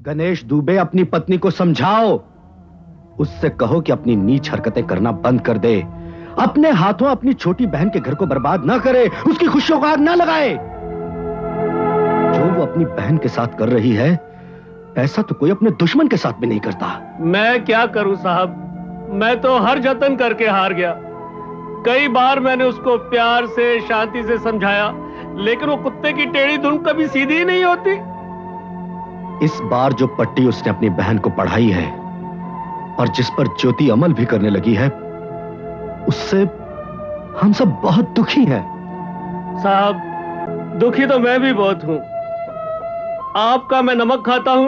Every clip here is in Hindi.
गणेश दुबे, अपनी पत्नी को समझाओ। उससे कहो कि अपनी नीच हरकतें करना बंद कर दे। अपने हाथों अपनी छोटी बहन के घर को बर्बाद ना करे, उसकी खुशियों को आग ना लगाए। जो वो अपनी बहन के साथ कर रही है, ऐसा तो कोई अपने दुश्मन के साथ भी नहीं करता। मैं क्या करूं साहब, मैं तो हर जतन करके हार गया। कई बार मैंने उसको प्यार से, शांति से समझाया, लेकिन वो कुत्ते की टेढ़ी धुन कभी सीधी ही नहीं होती। इस बार जो पट्टी उसने अपनी बहन को पढ़ाई है और जिस पर ज्योति अमल भी करने लगी है, उससे हम सब बहुत दुखी हैं। साहब, दुखी तो मैं भी बहुत हूं। आपका मैं नमक खाता हूं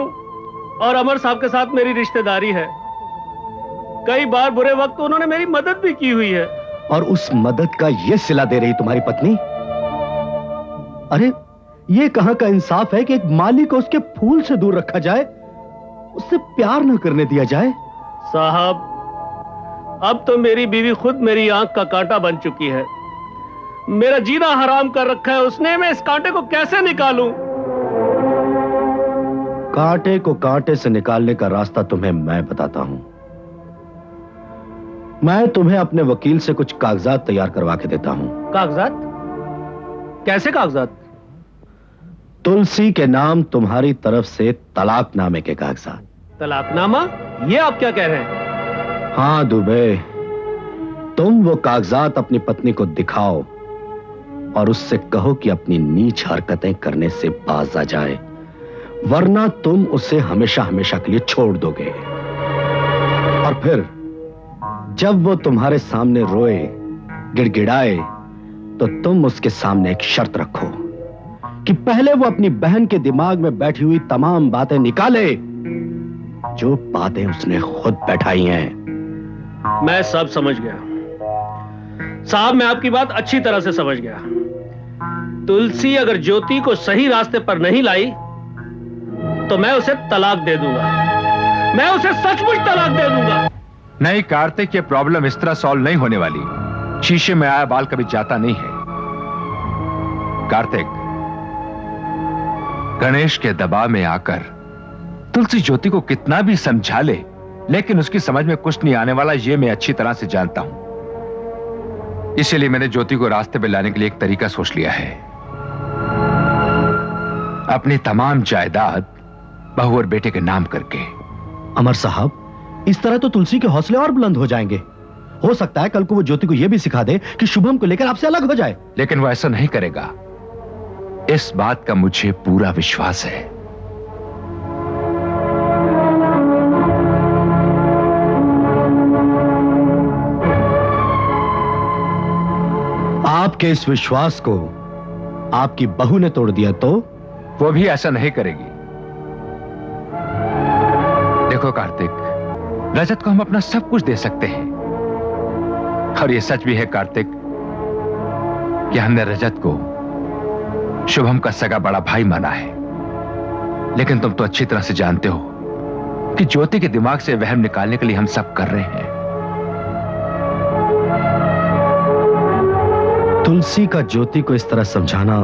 और अमर साहब के साथ मेरी रिश्तेदारी है। कई बार बुरे वक्त उन्होंने मेरी मदद भी की हुई है। और उस मदद का ये सिला दे रही तुम्हारी पत्नी? अरे ये कहां का इंसाफ है कि एक माली को उसके फूल से दूर रखा जाए, उससे प्यार न करने दिया जाए। साहब, अब तो मेरी बीवी खुद मेरी आंख का कांटा बन चुकी है। मेरा जीना हराम कर रखा है उसने। मैं इस कांटे को कैसे निकालूं? कांटे को कांटे से निकालने का रास्ता तुम्हें मैं बताता हूं। मैं तुम्हें अपने वकील से कुछ कागजात तैयार करवा के देता हूं। कागजात? कैसे कागजात? तुलसी के नाम तुम्हारी तरफ से तलाकनामे के कागजात। तलाकनामा? ये आप क्या कह रहे हैं? हाँ दुबे, तुम वो कागजात अपनी पत्नी को दिखाओ और उससे कहो कि अपनी नीच हरकतें करने से बाज आ जाए, वरना तुम उसे हमेशा हमेशा के लिए छोड़ दोगे। और फिर जब वो तुम्हारे सामने रोए, गिड़गिड़ाए, तो तुम उसके सामने एक शर्त रखो कि पहले वो अपनी बहन के दिमाग में बैठी हुई तमाम बातें निकाले, जो बातें उसने खुद बैठाई हैं। मैं सब समझ गया साहब, मैं आपकी बात अच्छी तरह से समझ गया। तुलसी अगर ज्योति को सही रास्ते पर नहीं लाई तो मैं उसे तलाक दे दूंगा। मैं उसे सचमुच तलाक दे दूंगा। नहीं कार्तिक, ये प्रॉब्लम इस तरह सॉल्व नहीं होने वाली। शीशे में आया बाल कभी जाता नहीं है। कार्तिक, गणेश के दबाव में आकर तुलसी ज्योति को कितना भी समझा ले, लेकिन उसकी समझ में कुछ नहीं आने वाला, ये मैं अच्छी तरह से जानता हूं। इसीलिए मैंने ज्योति को रास्ते पे लाने के लिए एक तरीका सोच लिया है। अपनी तमाम जायदाद बहू और बेटे के नाम करके। अमर साहब, इस तरह तो तुलसी के हौसले और बुलंद हो जाएंगे। हो सकता है कल को वो ज्योति को यह भी सिखा दे कि शुभम को लेकर आपसे अलग हो जाए। लेकिन वो ऐसा नहीं करेगा, इस बात का मुझे पूरा विश्वास है। आपके इस विश्वास को आपकी बहू ने तोड़ दिया तो? वो भी ऐसा नहीं करेगी। देखो कार्तिक, रजत को हम अपना सब कुछ दे सकते हैं, और ये सच भी है कार्तिक कि हमने रजत को शुभम का सगा बड़ा भाई माना है। लेकिन तुम तो अच्छी तरह से जानते हो कि ज्योति के दिमाग से वहम निकालने के लिए हम सब कर रहे हैं। तुलसी का ज्योति को इस तरह समझाना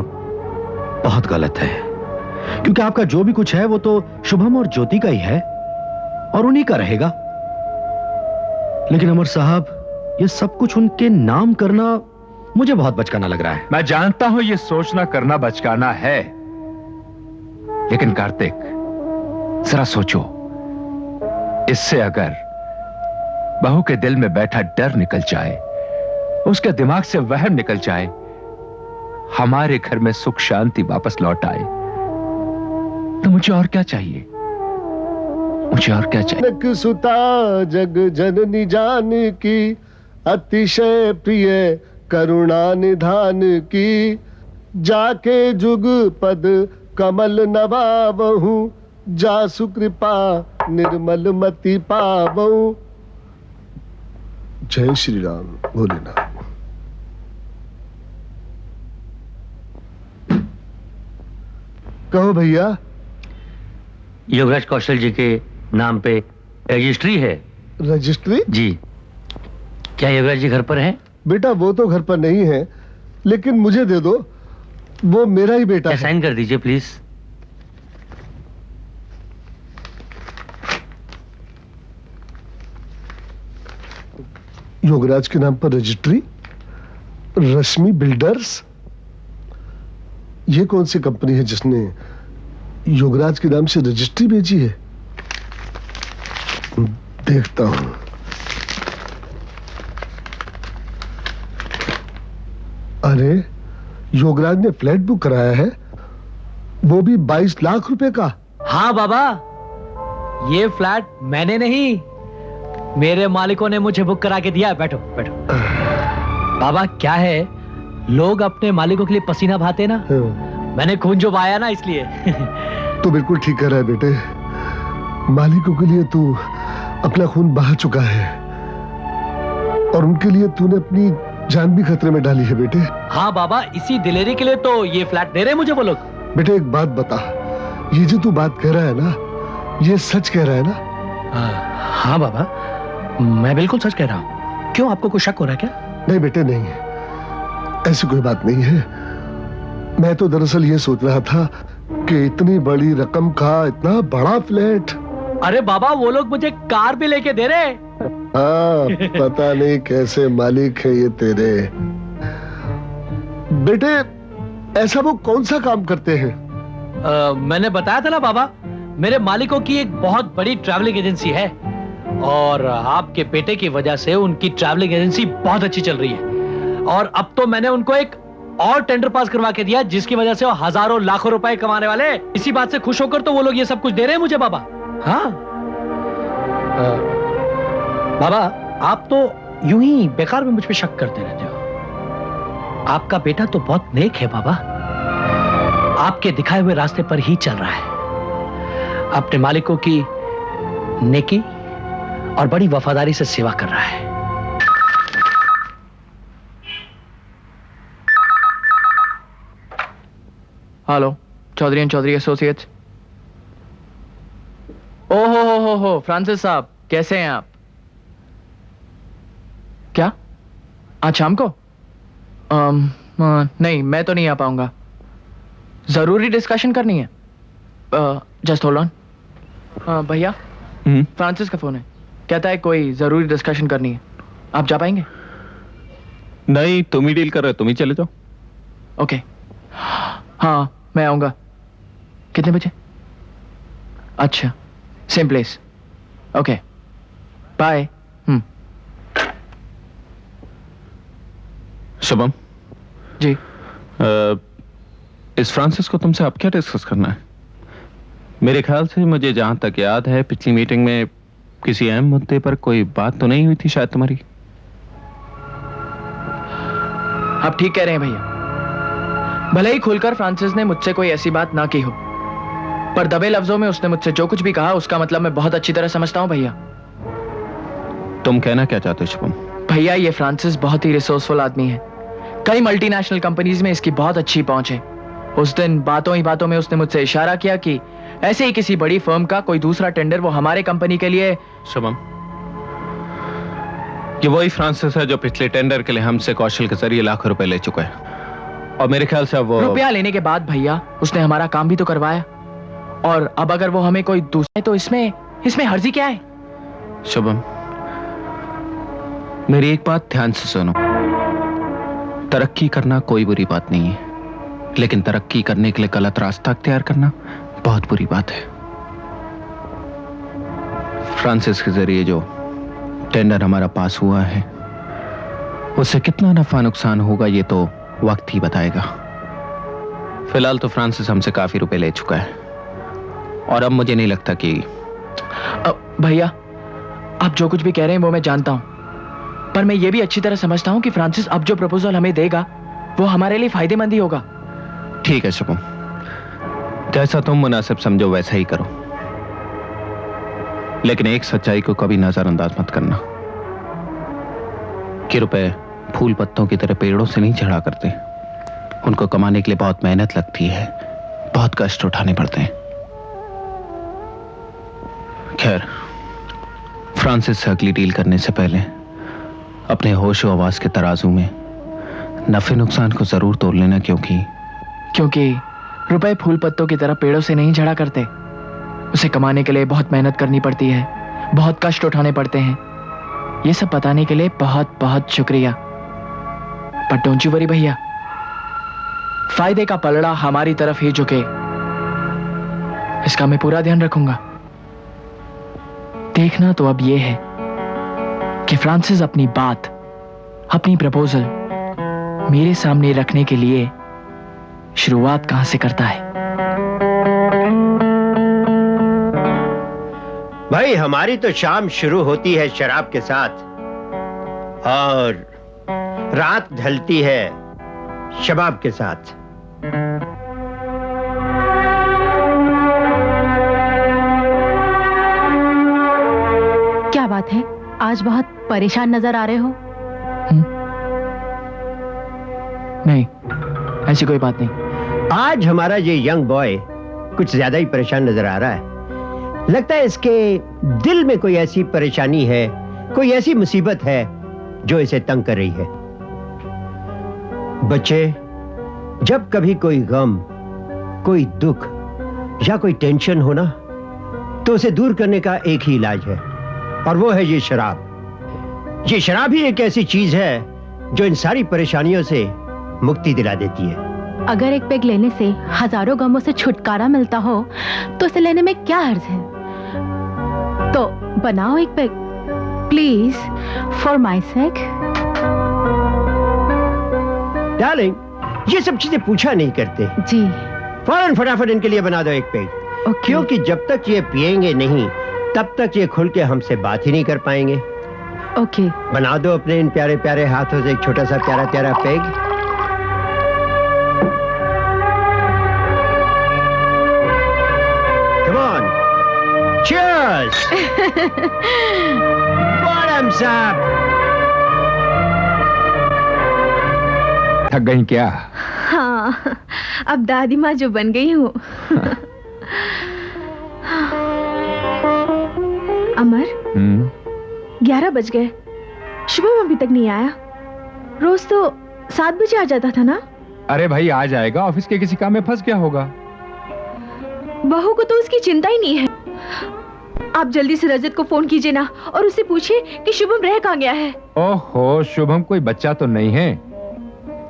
बहुत गलत है, क्योंकि आपका जो भी कुछ है वो तो शुभम और ज्योति का ही है और उन्हीं का रहेगा। लेकिन अमर साहब, ये सब कुछ उनके नाम करना मुझे बहुत बचकाना लग रहा है। मैं जानता हूं ये सोचना करना बचकाना है, लेकिन कार्तिक जरा सोचो, इससे अगर बहू के दिल में बैठा डर निकल जाए, उसके दिमाग से वहम निकल जाए, हमारे घर में सुख शांति वापस लौट आए, तो मुझे और क्या चाहिए? मुझे और क्या चाहिए? सुता जग जननी जान की, अतिशय प्रिय करुणा निधान की, जाके जुग पद कमल नवावहु, जासु कृपा निर्मल मति पावहु। जय श्री राम भोलेनाथ। कहो भैया। योगराज कौशल जी के नाम पे रजिस्ट्री है। रजिस्ट्री? जी। क्या योगराज जी घर पर हैं? बेटा वो तो घर पर नहीं है, लेकिन मुझे दे दो, वो मेरा ही बेटा है। साइन कर दीजिए प्लीज। योगराज के नाम पर रजिस्ट्री, रश्मि बिल्डर्स। ये कौन सी कंपनी है जिसने योगराज के नाम से रजिस्ट्री भेजी है? देखता हूं। अरे, योगराज ने फ्लैट बुक कराया है, वो भी 22 लाख रुपए का। हाँ बाबा, ये फ्लैट मैंने नहीं, मेरे मालिकों ने मुझे बुक करा के दिया। बैठो बैठो। बाबा क्या है, लोग अपने मालिकों के लिए पसीना बहाते ना, मैंने खून जो बहाया ना, इसलिए। तो बिल्कुल ठीक कर रहा है बेटे, मालिकों के लिए तू अपना खून बहा चुका है और उनके लिए तूने अपनी जान भी खतरे में डाली है बेटे। हाँ बाबा, इसी दिलेरी के लिए तो ये फ्लैट दे रहे मुझे वो लोग। बेटे एक बात बता, ये जो तू बात कह रहा है ना, ये सच कह रहा है ना? हाँ बाबा, मैं बिल्कुल सच कह रहा हूँ। क्यों, आपको कोई शक हो रहा है क्या? नहीं बेटे नहीं, ऐसी कोई बात नहीं है। मैं तो दरअसल ये सोच रहा था कि इतनी बड़ी रकम का इतना बड़ा फ्लैट। अरे बाबा, वो लोग मुझे कार भी लेके दे रहे। हाँ, पता नहीं कैसे मालिक है ये तेरे। बेटे ऐसा वो कौन सा काम करते हैं? मैंने बताया था ना बाबा, मेरे मालिकों की एक बहुत बड़ी ट्रैवलिंग एजेंसी है और आपके बेटे की वजह से उनकी ट्रैवलिंग एजेंसी बहुत अच्छी चल रही है। और अब तो मैंने उनको एक और टेंडर पास करवा के दिया, जिसकी वजह से वो हजारों लाखों रुपए कमाने वाले। इसी बात से खुश होकर तो वो लोग ये सब कुछ दे रहे हैं मुझे बाबा। हाँ बाबा, आप तो यूं ही बेकार में मुझ पे शक करते रहते हो। आपका बेटा तो बहुत नेक है बाबा, आपके दिखाए हुए रास्ते पर ही चल रहा है, अपने मालिकों की नेकी और बड़ी वफादारी से सेवा कर रहा है। Hello, Chaudhary and Chaudhary associates. हो फ्रांसिस साहब, कैसे हैं आप? क्या आज शाम को? नहीं, मैं तो नहीं आ पाऊंगा, जरूरी डिस्कशन करनी है। Just hold on. भैया, फ्रांसिस का फोन है, कहता है कोई जरूरी डिस्कशन करनी है। आप जा पाएंगे? नहीं, तुम ही डील कर रहे हो, तुम ही चले जाओ। ओके, हाँ मैं आऊंगा। कितने बजे? अच्छा, same place. Okay, bye. Shubham ji. इस फ्रांसिस को तुमसे अब क्या डिस्कस करना है? मेरे ख्याल से, मुझे जहां तक याद है, पिछली मीटिंग में किसी अहम मुद्दे पर कोई बात तो नहीं हुई थी शायद तुम्हारी। आप ठीक कह रहे हैं भैया, भले ही खुलकर फ्रांसिस ने मुझसे कोई ऐसी बात ना की हो, पर दबे लफ्जों में उसने मुझसे जो कुछ भी कहा उसका मतलब मैं बहुत अच्छी तरह समझता हूं भैया। तुम कहना क्या चाहते हो शुभम? भैया, ये फ्रांसिस बहुत ही रिसोर्सफुल आदमी है, कई मल्टीनेशनल कंपनीज में इसकी बहुत अच्छी पहुंच है। उस दिन बातों ही बातों में उसने मुझसे इशारा किया कि ऐसे ही किसी बड़ी फर्म का कोई दूसरा टेंडर वो हमारे कंपनी के लिए। शुभम, ये वही फ्रांसिस है जो पिछले टेंडर के लिए हमसे कौशल के जरिए लाखों रुपए ले चुका है, और मेरे ख्याल से वो रुपया लेने के बाद भैया उसने हमारा काम भी तो करवाया, और अब अगर वो हमें कोई दूसरे, तो इसमें हर्जी क्या है? शुभम, मेरी एक बात ध्यान से सुनो। तरक्की करना कोई बुरी बात नहीं है, लेकिन तरक्की करने के लिए गलत रास्ता अख्तियार करना बहुत बुरी बात है। फ्रांसिस के जरिए जो टेंडर हमारा पास हुआ है, उससे कितना नफा नुकसान होगा ये तो वक्त ही बताएगा। फिलहाल तो फ्रांसिस हमसे काफी रुपए ले चुका है, और अब मुझे नहीं लगता कि भैया, आप जो कुछ भी कह रहे हैं वो मैं जानता हूं, पर मैं ये भी अच्छी तरह समझता हूं कि फ्रांसिस अब जो प्रपोजल हमें देगा वो हमारे लिए फायदेमंद ही होगा। ठीक है शुभम, जैसा तुम मुनासिब समझो वैसा ही करो, लेकिन एक सच्चाई को कभी नजरअंदाज मत करना कि रुपए फूल पत्तों की तरह पेड़ों से नहीं झड़ा करते। उनको कमाने के लिए बहुत मेहनत लगती है, बहुत कष्ट उठाने पड़ते हैं। खैर, फ्रांसिस से अगली डील करने से पहले अपने होशो आवाज के तराजू में नफे नुकसान को जरूर तोल लेना, क्योंकि रुपए फूल पत्तों की तरह पेड़ों से नहीं झड़ा करते। उसे कमाने के लिए बहुत मेहनत करनी पड़ती है, बहुत कष्ट उठाने पड़ते हैं। ये सब बताने के लिए बहुत बहुत शुक्रिया। बट डोंट यू वरी भैया, फायदे का पलड़ा हमारी तरफ ही झुके, इसका मैं पूरा ध्यान रखूंगा। देखना तो अब यह है कि फ्रांसिस अपनी बात, अपनी प्रपोजल मेरे सामने रखने के लिए शुरुआत कहां से करता है। भाई हमारी तो शाम शुरू होती है शराब के साथ और रात ढलती है शबाब के साथ। क्या बात है, आज बहुत परेशान नजर आ रहे हो? नहीं, ऐसी कोई बात नहीं। आज हमारा ये यंग बॉय कुछ ज्यादा ही परेशान नजर आ रहा है। लगता है इसके दिल में कोई ऐसी परेशानी है, कोई ऐसी मुसीबत है जो इसे तंग कर रही है। बच्चे, जब कभी कोई गम, कोई दुख या कोई टेंशन हो ना, तो उसे दूर करने का एक ही इलाज है और वो है ये शराब। ये शराब ही एक ऐसी चीज है जो इन सारी परेशानियों से मुक्ति दिला देती है। अगर एक पेग लेने से हजारों गमों से छुटकारा मिलता हो तो इसे लेने में क्या हर्ज है? तो बनाओ एक peg, please, for my sake. Darling, ये सब चीजें पूछा नहीं करते जी। फौरन फटाफट इनके लिए बना दो एक पेग। ओके। क्योंकि जब तक ये पिएंगे नहीं तब तक ये खुल के हमसे बात ही नहीं कर पाएंगे। ओके। बना दो अपने इन प्यारे प्यारे हाथों से एक छोटा सा प्यारा प्यारा peg. Come on, cheers! Bottoms up! थक गई क्या? हाँ, अब दादी माँ जो बन गई हूँ। अमर, 11 बज गए, शुभम अभी तक नहीं आया। रोज तो 7 बजे आ जाता था ना? अरे भाई आ जाएगा, ऑफिस के किसी काम में फंस गया होगा। बहू को तो उसकी चिंता ही नहीं है। आप जल्दी से रजत को फोन कीजिए ना और उससे पूछिए कि शुभम रह कहाँ गया है। ओहो, शुभम कोई बच्चा तो नहीं है।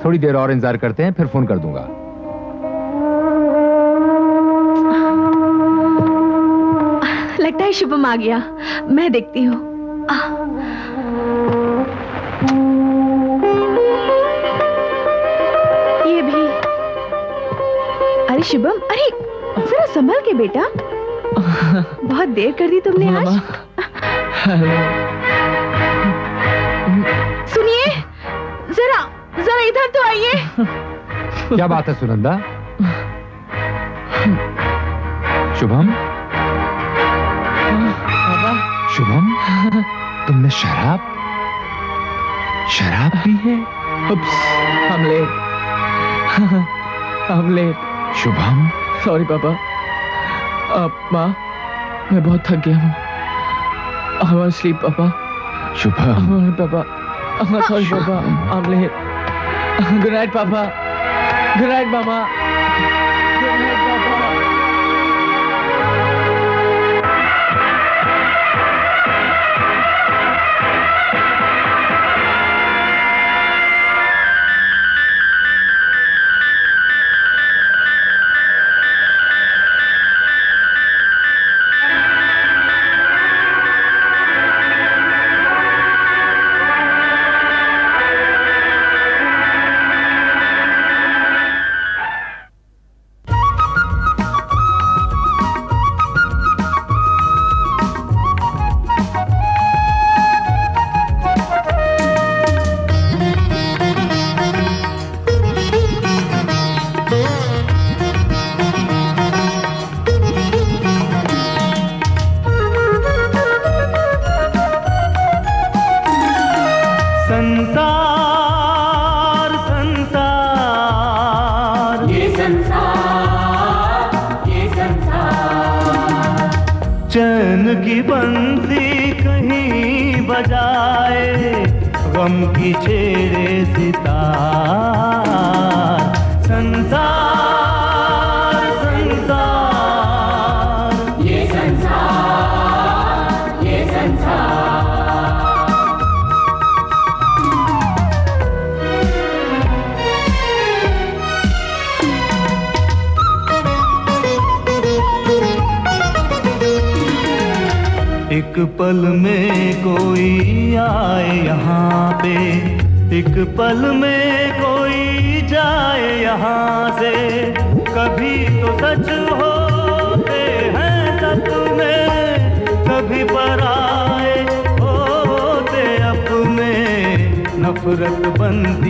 थोड़ी देर और इंतजार करते हैं, फिर फोन कर दूंगा। लगता है शुभम आ गया, मैं देखती हूँ। ये भी। अरे शुभम, अरे जरा संभल के बेटा, बहुत देर कर दी तुमने आज। सुनिए, जरा जरा इधर तो आइए। क्या बात है सुनंदा? शुभम? शुभम, तुमने शराब पी है? I'm late. शुभम, सॉरी पापा। माँ, मैं बहुत थक गया हूँ। I want to sleep, पापा। शुभम, पापा, सॉरी पापा, I'm late. Good night, पापा। Good night, मामा। Good night, पापा। चैन की बंसी कहीं बजाए, गम की छेड़े सितार। संसार संसार, ये संसार, ये संसार। एक पल में कोई आए यहाँ पे, एक पल में कोई जाए यहाँ से। कभी तो सच होते हैं सपने, कभी पराए होते अपने। नफरत बनती